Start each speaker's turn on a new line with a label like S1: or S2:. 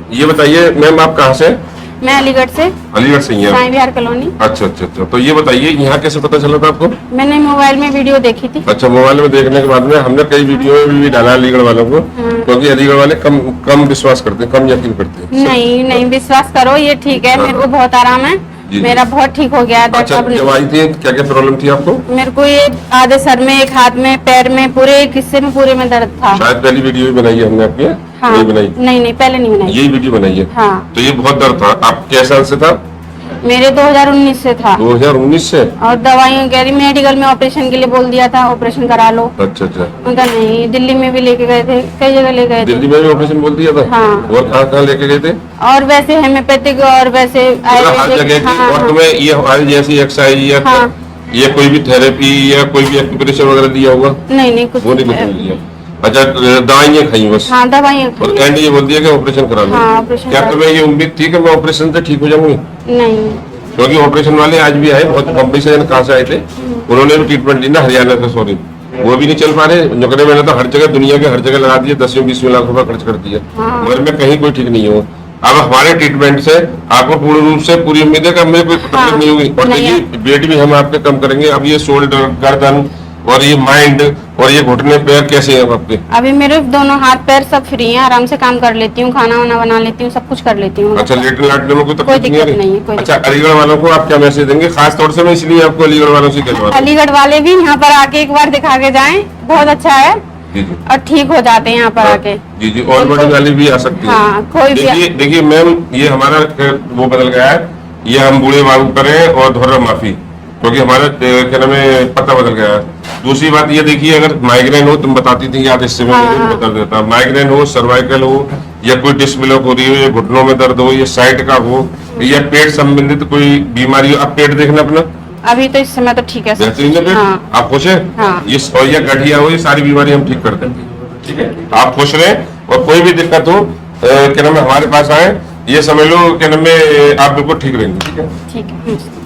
S1: ये बताइए मैम, आप कहाँ से?
S2: मैं अलीगढ़ से,
S1: अलीगढ़ से ही हैं?
S2: साईं विहार कॉलोनी।
S1: अच्छा अच्छा अच्छा। तो ये बताइए यहाँ कैसे पता चला था आपको?
S2: मैंने मोबाइल में वीडियो देखी थी।
S1: अच्छा, मोबाइल में देखने के बाद में हमने कई वीडियो में भी डाला अलीगढ़ वालों को, क्योंकि अलीगढ़ वाले कम कम विश्वास करते हैं, कम यकीन करते हैं।
S2: नहीं नहीं, विश्वास करो, ये ठीक है। मेरे को बहुत आराम है,
S1: जी।
S2: मेरा बहुत ठीक हो गया है।
S1: अच्छा, जब आई थी क्या क्या प्रॉब्लम थी आपको?
S2: मेरे को ये आधे सर में, एक हाथ में, पैर में, पूरे एक हिस्से में पूरे में दर्द था।
S1: शायद पहली वीडियो भी बनाई है हमने आपकी?
S2: हाँ,
S1: नहीं बनाई?
S2: नहीं नहीं, पहले नहीं बनाई।
S1: यही वीडियो बनाई है?
S2: हाँ।
S1: तो ये बहुत दर्द था, आप कैसे साल से था?
S2: मेरे 2019 से था।
S1: 2019 से?
S2: और दवाइयाँ कह रही, मेडिकल में ऑपरेशन के लिए बोल दिया था, ऑपरेशन करा लो।
S1: अच्छा अच्छा।
S2: उनका नहीं, दिल्ली में भी लेके गए थे, कई जगह ले गए थे।
S1: दिल्ली में भी ऑपरेशन बोल दिया था?
S2: हाँ।
S1: और कहाँ कहाँ लेके गए थे?
S2: और वैसे हेम्योपैथिक और वैसे
S1: मतलब हर जगह की।
S2: हाँ,
S1: और तुम्हें ये हमारी जैसी एक्सरसाइज या
S2: हाँ।
S1: ये कोई भी थेरेपी या कोई भी एक्यूप्रेशर वगैरह दिया होगा?
S2: नहीं नहीं, कुछ
S1: वो नहीं, कुछ नहीं दिया। अच्छा, दवाइयाँ खाई बस?
S2: हाँ, दवाइयाँ
S1: और
S2: खाई।
S1: एंड ये बोल दिया कि ऑपरेशन करा लो?
S2: हाँ, ऑपरेशन
S1: क्या
S2: करा
S1: तुम्हें ये उम्मीद थी कि मैं ऑपरेशन से ठीक हो जाऊंगी?
S2: नहीं।
S1: क्योंकि ऑपरेशन वाले आज भी आए, बहुत बम्बई से कहाँ से आए थे, उन्होंने भी ट्रीटमेंट ली ना, हरियाणा से, सॉरी, वो भी नहीं चल पा रहे। नुकरे मैंने तो हर जगह, दुनिया के हर जगह लगा दिए, 10-20 लाख रुपए खर्च कर दिया, मगर मैं कहीं कोई ठीक नहीं हूँ। अब हमारे ट्रीटमेंट से आपको पूर्ण रूप से पूरी उम्मीद है कि हमें कोई तकलीफ नहीं होगी। और देखिए वेट भी हम आपके कम करेंगे। अब ये शोल्डर, गर्दन और ये माइंड और ये घुटने पैर कैसे हैं आपके?
S2: अभी मेरे दोनों हाथ पैर सब फ्री हैं, आराम से काम कर लेती हूँ, खाना वाना बना लेती हूँ, सब कुछ कर लेती हूँ।
S1: अच्छा, लेटने लाटने में कोई
S2: कोई
S1: तकलीफ
S2: दिक्कत
S1: नहीं
S2: नहीं
S1: है?
S2: है, कोई
S1: अच्छा, अलीगढ़ वालों को आप क्या मैसेज देंगे? खास तौर से मैं इसलिए आपको अलीगढ़ वालों से कहना चाहता हूँ,
S2: अलीगढ़ वाले भी यहाँ पर आके एक बार दिखा के जाएं, बहुत अच्छा है।
S1: जी जी
S2: और ठीक हो जाते हैं यहाँ पर आके।
S1: जी जी। और बड़ी वाली भी आ सकती है।
S2: हाँ, कोई भी।
S1: देखिए देखिए मैम, ये हमारा वो बदल गया है, ये हम बूढ़े बाबू करें और धोरा माफी, क्योंकि हमारा क्या नाम है, पता बदल गया है। दूसरी बात ये देखिए, अगर माइग्रेन हो, तुम बताती थी याद, इससे मैं बता देता, माइग्रेन हो, सर्वाइकल हो, या कोई डिस्क ब्लॉक हो रही हो, या घुटनों में दर्द हो, या साइड का हो, या पेट संबंधित कोई बीमारी हो, अब पेट देखना अपना।
S2: अभी तो इस समय तो ठीक है सब।
S1: बेहतरीन है पेट?
S2: हाँ।
S1: आप खुश हैं?
S2: हाँ।
S1: ये और या गठिया हो, ये सारी बीमारी हम ठीक कर देंगे, ठीक है? आप खुश रहें, और कोई भी दिक्कत हो क्या नाम है, हमारे पास आए, ये समझ लो क्या नाम है, आप बिल्कुल ठीक रहेंगे, ठीक है?
S2: ठीक है।